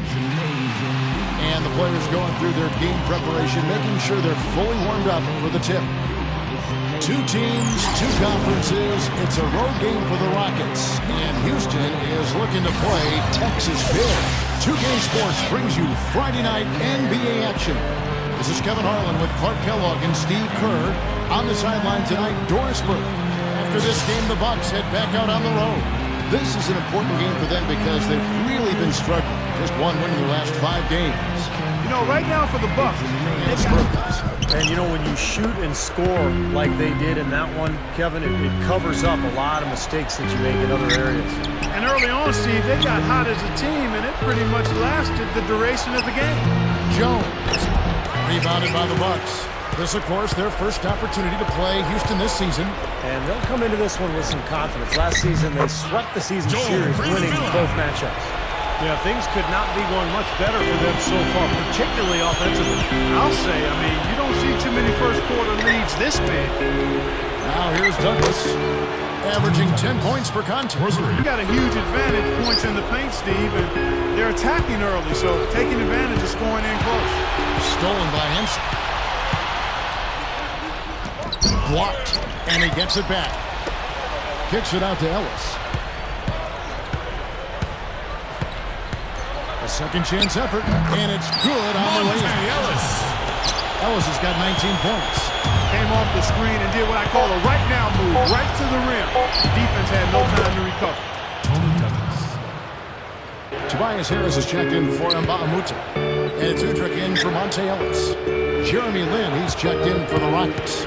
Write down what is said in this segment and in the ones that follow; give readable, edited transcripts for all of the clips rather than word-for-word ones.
And the players going through their game preparation, making sure they're fully warmed up for the tip. Two teams, two conferences. It's a road game for the Rockets. And Houston is looking to play Texas big. 2K Sports brings you Friday night NBA action. This is Kevin Harlan with Clark Kellogg and Steve Kerr. On the sideline tonight, Dorisburg. After this game, the Bucks head back out on the road. This is an important game for them because they've really been struggling. Just one win in their last 5 games. You know, right now for the Bucks, and you know, when you shoot and score like they did in that one, Kevin, it covers up a lot of mistakes that you make in other areas. And early on, Steve, they got hot as a team, and it pretty much lasted the duration of the game. Jones, rebounded by the Bucks. This, of course, their first opportunity to play Houston this season. And they'll come into this one with some confidence. Last season, they swept the season series, winning both matchups. Yeah, things could not be going much better for them so far, particularly offensively. I'll say, I mean, you don't see too many first-quarter leads this big. Now here's Douglas, averaging 10 points per contest. You got a huge advantage, points in the paint, Steve, and they're attacking early, so taking advantage of scoring in close. Stolen by Henson. Blocked, and he gets it back. Kicks it out to Ellis. A second chance effort, and it's good on the way in. Ellis has got 19 points. Came off the screen and did what I call a right now move, right to the rim. The defense had no time to recover. Tobias Harris is checked in for Mba'amoute. And it's Udrich in for Monta Ellis. Jeremy Lin, he's checked in for the Rockets.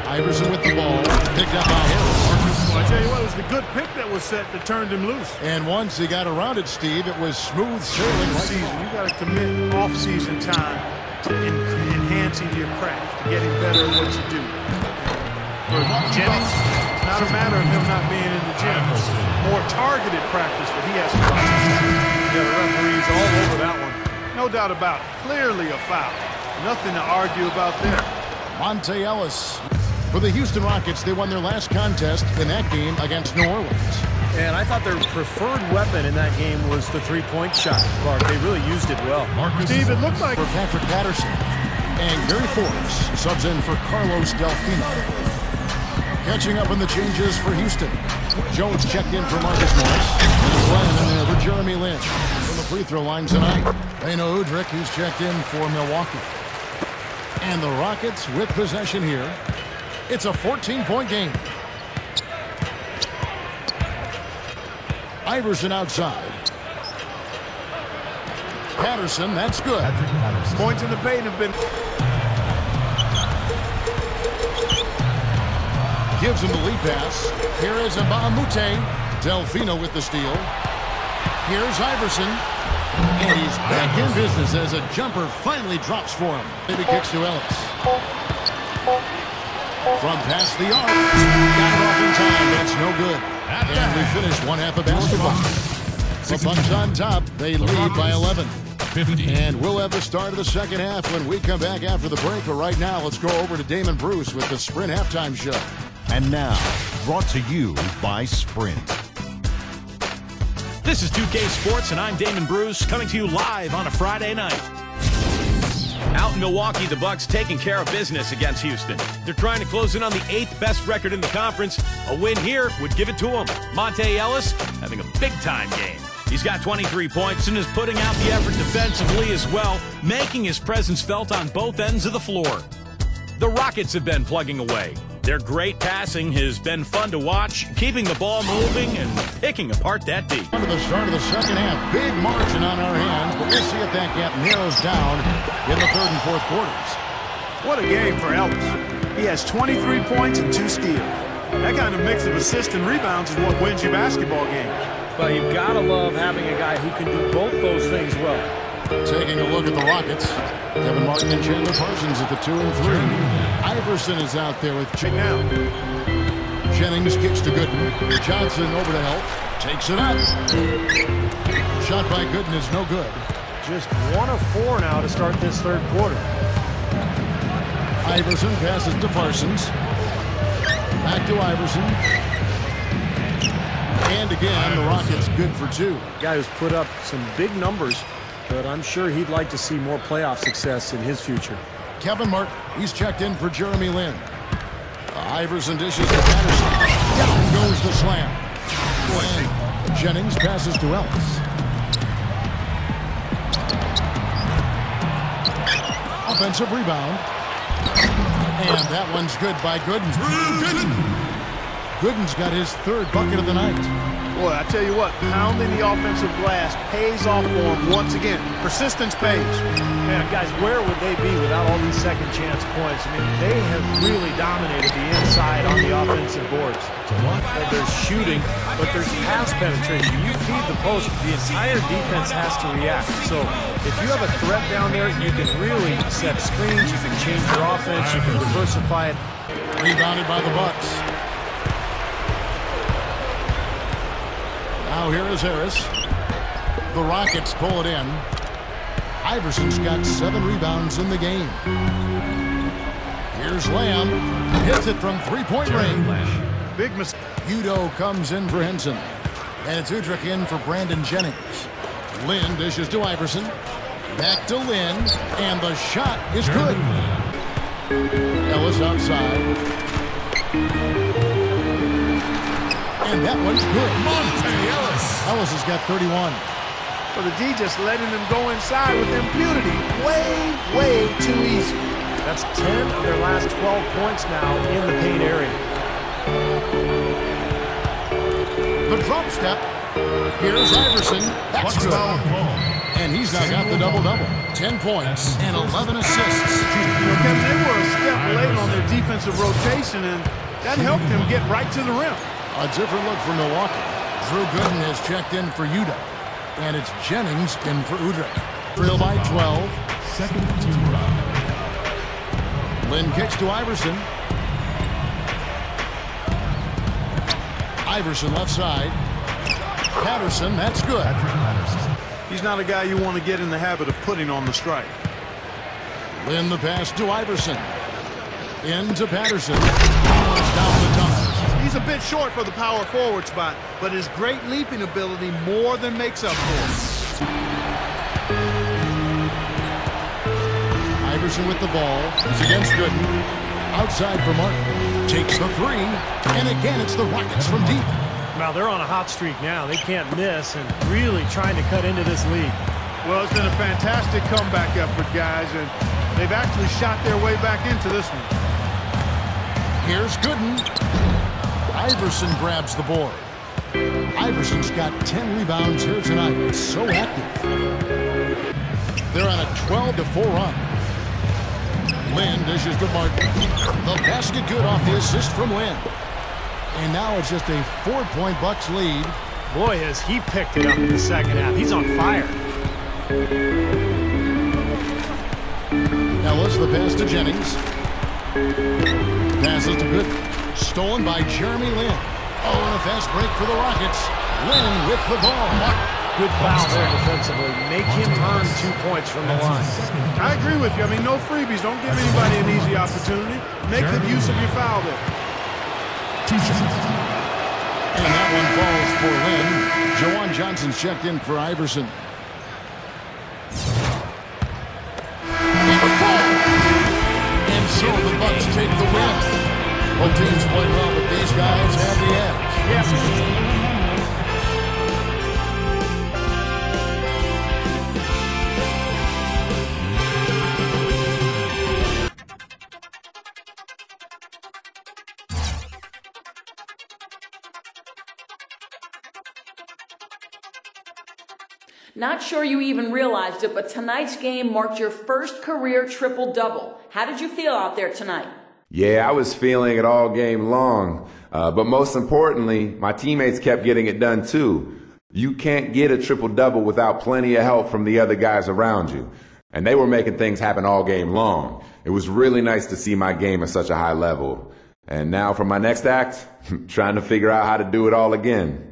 Iverson with the ball, picked up by Harris. I tell you what, it was the good pick that was set that turned him loose. And once he got around it, Steve, it was smooth sailing. You got to commit off-season time to enhancing your craft, to getting better at what you do. For Jennings, it's not a matter of him not being in the gym. It's more targeted practice that he has to practice. Yeah, the referees all over that one. No doubt about it. Clearly a foul. Nothing to argue about there. Monta Ellis. For the Houston Rockets, they won their last contest in that game against New Orleans. And I thought their preferred weapon in that game was the three-point shot. Clark, they really used it well. Steve, it looked like for Patrick Patterson. And Gary Forbes subs in for Carlos Delfino. Catching up on the changes for Houston. Jones checked in for Marcus Morris. And Glenn in there for Jeremy Lin. From the free throw line tonight, Beno Udrich, who's checked in for Milwaukee. And the Rockets with possession here. It's a 14-point game. Iverson outside. Patterson, that's good. Points in the paint have been... Gives him the lead pass. Here is Mba'amoute. Delfino with the steal. Here's Iverson. And he's back in business as a jumper finally drops for him. Maybe kicks to Ellis. From past the arc. Got it off in time. That's no good. And we finish one half of basketball. The Bucks on top. They lead by 11. And we'll have the start of the second half when we come back after the break. But right now, let's go over to Damon Bruce with the Sprint Halftime Show. And now, brought to you by Sprint. This is 2K Sports, and I'm Damon Bruce, coming to you live on a Friday night. Out in Milwaukee, the Bucks taking care of business against Houston. They're trying to close in on the 8th best record in the conference. A win here would give it to them. Monta Ellis having a big-time game. He's got 23 points and is putting out the effort defensively as well, making his presence felt on both ends of the floor. The Rockets have been plugging away. Their great passing has been fun to watch, keeping the ball moving and picking apart that D. To the start of the second half, big margin on our hands, but we'll see if that gap narrows down in the third and fourth quarters. What a game for Ellis. He has 23 points and 2 steals. That kind of mix of assists and rebounds is what wins you basketball games. But you've got to love having a guy who can do both those things well. Taking a look at the Rockets, Kevin Martin and Chandler Parsons at the 2 and 3. Iverson is out there with now. Jennings kicks to Gooden. Johnson over to help. Takes it up. Shot by Gooden is no good. Just 1 of 4 now to start this third quarter. Iverson passes to Parsons. Back to Iverson. And again, the Rockets good for 2. Guy who's put up some big numbers but I'm sure he'd like to see more playoff success in his future. Kevin Martin, he's checked in for Jeremy Lin. Iverson dishes to Patterson. Down goes the slam. And Jennings passes to Ellis. Offensive rebound. And that one's good by Gooden. Gooden's got his third bucket of the night. Boy, I tell you what, pounding the offensive glass pays off for him once again. Persistence pays. Man, guys, where would they be without all these second chance points? I mean, they have really dominated the inside on the offensive boards. There's shooting, but there's pass penetration. You feed the post, the entire defense has to react. So if you have a threat down there, you can really set screens, you can change your offense, you can diversify it. Rebounded by the Bucks. Now here is Harris. The Rockets pull it in. Iverson's got 7 rebounds in the game. Here's Lamb. Hits it from three-point range. Big mistake. Udo comes in for Henson. And it's Udrich in for Brandon Jennings. Lynn dishes to Iverson. Back to Lynn. And the shot is good. Ellis outside. And that one's good. Monta Ellis. Ellis has got 31. But the D just letting them go inside with impunity. Way too easy. That's 10 of their last 12 points now in the paint area. The drop step. Here's Iverson. That's good. And he's now got the double-double. 10 points and 11 assists. Kevin, they were a step late on their defensive rotation, and that helped them get right to the rim. A different look for Milwaukee. Drew Gooden has checked in for Udo. And it's Jennings in for Udrich. Trail by 12. Second team round. Lynn kicks to Iverson. Iverson left side. Patterson, that's good. He's not a guy you want to get in the habit of putting on the strike. Lynn the pass to Iverson. Into Patterson. Down the tunnel. He's a bit short for the power forward spot, but his great leaping ability more than makes up for it. Iverson with the ball. He's against Gooden. Outside for Martin. Takes the three. And again, it's the Rockets from deep. Now, they're on a hot streak now. They can't miss and really trying to cut into this lead. Well, it's been a fantastic comeback effort, guys, and they've actually shot their way back into this one. Here's Gooden. Iverson grabs the board. Iverson's got 10 rebounds here tonight. So active. They're on a 12-4 run. Lynn dishes to Martin. The basket good off the assist from Lynn. And now it's just a 4-point Bucks lead. Boy, has he picked it up in the second half. He's on fire. Ellis the pass to Jennings. Passes to Gooden. Stolen by Jeremy Lin. Oh, and a fast break for the Rockets. Lin with the ball. Good foul there defensively. Make him earn 2 points from the line. I agree with you. I mean, no freebies. Don't give anybody an easy opportunity. Make good use of your foul there. And that one falls for Lin. Jawan Johnson's checked in for Iverson. And so the Bucks take the win. Both teams played well, but these guys have the edge. Yes. Not sure you even realized it, but tonight's game marked your first career triple-double. How did you feel out there tonight? Yeah, I was feeling it all game long. But most importantly, my teammates kept getting it done too. You can't get a triple-double without plenty of help from the other guys around you. And they were making things happen all game long. It was really nice to see my game at such a high level. And now for my next act, trying to figure out how to do it all again.